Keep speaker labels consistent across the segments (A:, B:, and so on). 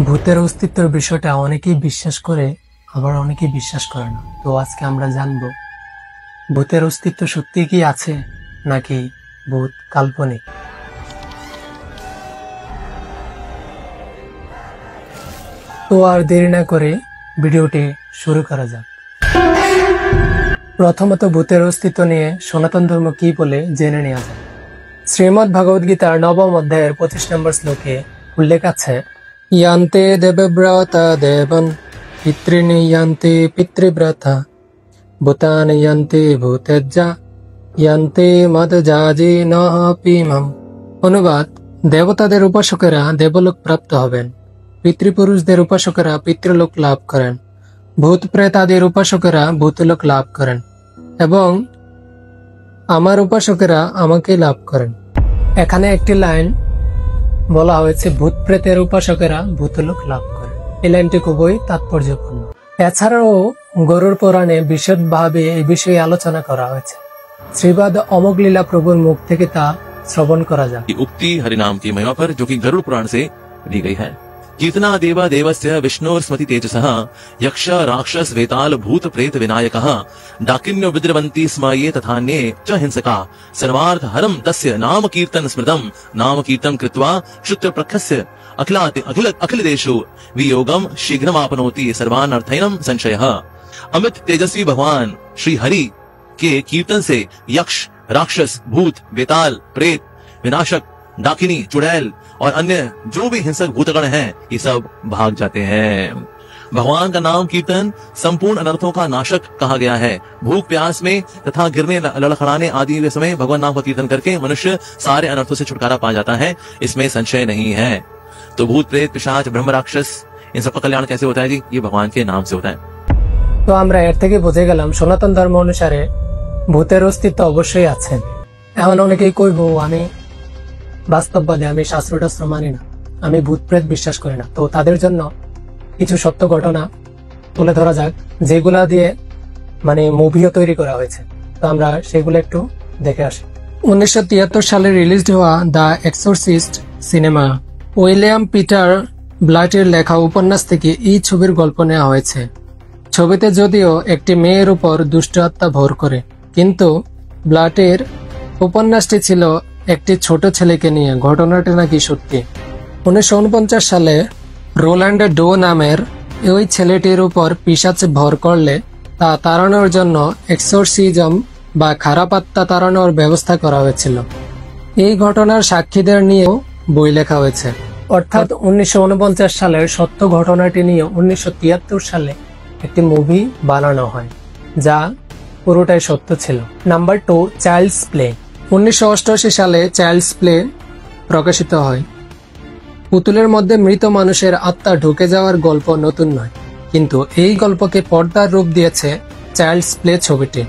A: ভূতের অস্তিত্বের বিষয়টা অনেকেই বিশ্বাস করে, আবার অনেকেই বিশ্বাস করে না। তো আজকে আমরা জানবো ভূতের অস্তিত্ব সত্যি কি আছে নাকি ভূত কাল্পনিক। তো আর দেরি না করে ভিডিওটি শুরু করা যাক। প্রথমত ভূতের অস্তিত্ব নিয়ে সনাতন ধর্ম কি বলে জেনে নেওয়া যায়। শ্রীমদ্ ভগবদ গীতার 9ম অধ্যায়ের 25 নম্বর শ্লোকে উল্লেখ আছে, ইয়ান্তে দেবব্রতা দেবন পিতৃনি ইয়ান্তে পিতৃব্রতা ভূতানি ইয়ান্তে ভূতেজ্জা ইয়ান্তে মদজাজি নপিমম। অনুবাদ, দেবতাদের উপাসকেরা দেবলোক প্রাপ্ত হবেন, পিতৃপুরুষদের উপাসকেরা পিতৃলোক লাভ করেন, ভূত প্রেতাদের উপাসকেরা ভূতলোক লাভ করেন এবং আমার উপাসকেরা আমাকে লাভ করেন। এখানে একটি লাইন বলা হয়েছে, ভূত প্রেতের উপাসকেরা ভূতলোক লাভ করেন। এই লাইনটি খুবই তাৎপর্যপূর্ণ। এছাড়াও গরুর পুরাণে বিশদভাবে এই বিষয়ে আলোচনা করা হয়েছে। শ্রীবাদ অমোঘলীলা প্রভুর মুখ থেকে তা শ্রবণ करा जा।
B: उक्ति हरिनाम की महिमा पर जो कि गरुड़ पुराण से दी गई है। कीर्तना देवा देवस्य विष्णुर स्मृति तेजसः यक्ष राक्षस वेताल भूत प्रेत विनायकः डाकिन्यो विद्रवन्ति स्म ये तथान्ये च हिंसका सर्वार्थ हरम तस्य नाम कीर्तन स्मृतम नाम कीर्तन कृत्वा शुत्र प्रखस्य अखिल देशो वियोगम शीघ्रमापनोति सर्वान् अर्थैनम संशयः। अमित तेजस्वी भगवान श्री हरि के कीर्तन से यक्ष राक्षस भूत वेताल प्रेत विनाशक डाकिनी चुड़ैल और अन्य जो भी हिंसक भूतगण हैं ये सब भाग जाते हैं। भगवान का नाम कीर्तन संपूर्ण अनर्थों का नाशक कहा गया है। भूख प्यास में तथा गिरने लड़खड़ाने आदि के समय भगवान नाम का कीर्तन करके मनुष्य सारे अनर्थों से छुटकारा पा जाता है, इसमें संशय नहीं है। तो भूत प्रेत पिशाच ब्रह्म राक्षस इन सबका कल्याण कैसे होता है जी? ये भगवान के नाम से होता है।
A: তো আমরা এর থেকে বুঝে গেলাম সনাতন ধর্ম অনুসারে ভূতের অস্তিত্ব অবশ্যই আছে। এখন অনেকেই কইব আমি বাস্তববাদী, আমি শাস্ত্র মানি না, আমি ভূত প্রেত বিশ্বাস করি না। তো তাদের জন্য কিছু সত্য ঘটনা তুলে ধরা যাক, যেগুলা দিয়ে মুভিও তৈরি করা হয়েছে। তো আমরা সেগুলো একটু দেখে আসি। 1973 সালে রিলিজ হওয়া দ্য এক্সোরসিস্ট সিনেমা উইলিয়াম পিটার ব্লাটের লেখা উপন্যাস থেকে এই ছবির গল্প নেওয়া হয়েছে। ছবিতে যদিও একটি মেয়ের উপর দুষ্ট আত্মা ভর করে, কিন্তু ব্লাটের উপন্যাসটি ছিল একটি ছোট ছেলেকে নিয়ে। ঘটনাটি নাকি সত্যি। 1949 সালে রোল্যান্ড ডো নামের ওই ছেলেটির উপর পিশাচ ভর করলে তা তাড়ানোর জন্য এক্সোরসিজম বা খারাপ আত্মা তাড়ানোর ব্যবস্থা করা হয়েছিল। এই ঘটনার সাক্ষীদের নিয়েও বই লেখা হয়েছে। অর্থাৎ 1949 সালের সত্য ঘটনাটি নিয়ে 1973 সালে একটি মুভি বানানো হয়, যা পুরোটাই সত্য ছিল। Number 2, child's play. 1988 সালে চাইল্ডস প্লে প্রকাশিত হয়। পুতুলের মধ্যে মৃত মানুষের আত্মা ঢুকে যাওয়ার গল্প নতুন নয়, কিন্তু এই গল্পকে পর্দার রূপ দিয়েছে চাইল্ডস প্লে ছবিটি।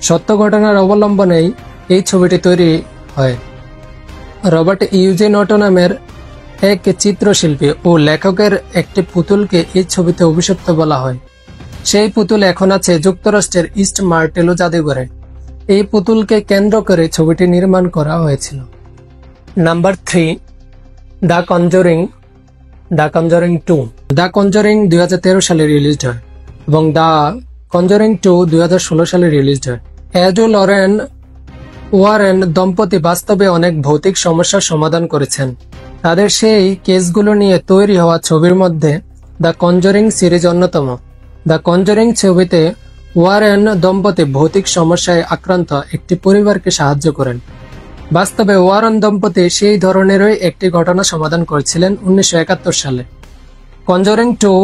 A: সত্য ঘটনার অবলম্বনেই এই ছবিটি তৈরি হয়। রবার্ট ইউজেন অটো নামের এক চিত্রশিল্পী ও লেখকের একটি পুতুলকে এই ছবিতে অভিশপ্ত বলা হয়। সেই পুতুল এখন আছে যুক্তরাষ্ট্রের ইস্ট মার্টেলো জাদুঘরে। এই পুতুলকে কেন্দ্র করে ছবিটি নির্মাণ করা হয়েছিল। Number 3, the conjuring 2। The conjuring 2013 সালে রিলিজ হয় এবং দ্য কনজুরিং 2 2016 সালে রিলিজ হয়। এডু লরেন ওয়ারেন দম্পতি বাস্তবে অনেক ভৌতিক সমস্যার সমাধান করেছেন। তাদের সেই কেসগুলো নিয়ে তৈরি হওয়া ছবির মধ্যে দ্য কনজুরিং সিরিজ অন্যতম। দ্য কনজুরিং ছবিতে ওয়ারেন দম্পতি ভৌতিক সমস্যায় আক্রান্ত একটি পরিবারকে সাহায্য করেন। বাস্তবে ওয়ারেন দম্পতি সেই ধরনেরই একটি ঘটনা সমাধান করেছিলেন 1971 সালে। কনজুরিং 2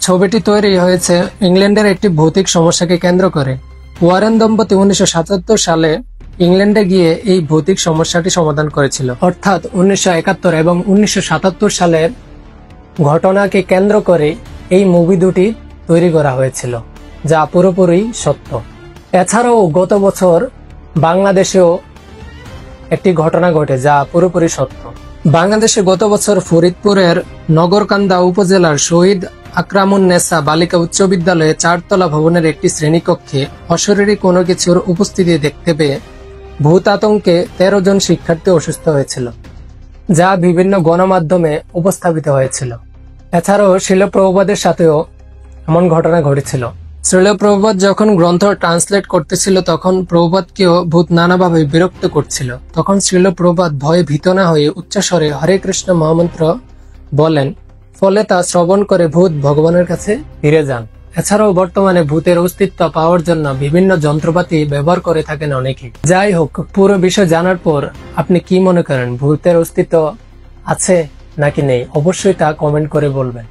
A: ছবিটি তৈরি হয়েছে ইংল্যান্ডের একটি ভৌতিক সমস্যাকে কেন্দ্র করে। ওয়ারেন দম্পতি 1977 সালে ইংল্যান্ডে গিয়ে এই ভৌতিক সমস্যাটি সমাধান করেছিল। অর্থাৎ 1971 এবং 1977 সালের ঘটনাকে কেন্দ্র করে এই মুভি দুটি তৈরি করা হয়েছিল, যা পুরোপুরি সত্য। এছাড়াও গত বছর বাংলাদেশেও একটি ঘটনা ঘটে, যা পুরোপুরি সত্য। বাংলাদেশে গত বছর ফরিদপুরের নগরকান্দা উপজেলার শহীদ আকরামুন্নেসা বালিকা উচ্চ বিদ্যালয়ে 4 তলা ভবনের একটি শ্রেণীকক্ষে অশরীরী কোনো কিছুর উপস্থিতি দেখতে পেয়ে ভূত আতঙ্কে 13 জন শিক্ষার্থী অসুস্থ হয়েছিল, যা বিভিন্ন গণমাধ্যমে উপস্থাপিত হয়েছিল। এছাড়াও শিল প্রভুপাদের সাথেও এমন ঘটনা ঘটেছিল। শিল প্রভুপাদ যখন গ্রন্থ ট্রান্সলেট করতেছিল তখন প্রভুপাদকেও ভূত নানাভাবে বিরক্ত করছিল। তখন শিল প্রভুপাদ ভয়ে ভীত না হয়ে উচ্চস্বরে হরে কৃষ্ণ মহামন্ত্র বলেন, ফলে তা শ্রবণ করে ভূত ভগবানের কাছে ফিরে যান। এছাড়াও বর্তমানে ভূতের অস্তিত্ব পাওয়ার জন্য বিভিন্ন যন্ত্রপাতি ব্যবহার করে থাকেন অনেকে। যাই হোক, পুরো বিষয় জানার পর আপনি কি মনে করেন, ভূতের অস্তিত্ব আছে নাকি নেই? অবশ্যই তা কমেন্ট করে বলবেন।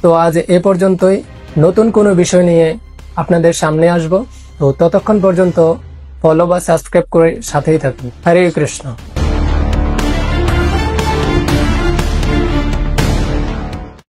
A: তো আজ এ পর্যন্তই। নতুন কোনো বিষয় নিয়ে আপনাদের সামনে আসব। তো ততক্ষণ পর্যন্ত ফলো বা সাবস্ক্রাইব করে সাথেই থাকুন। হরে কৃষ্ণ।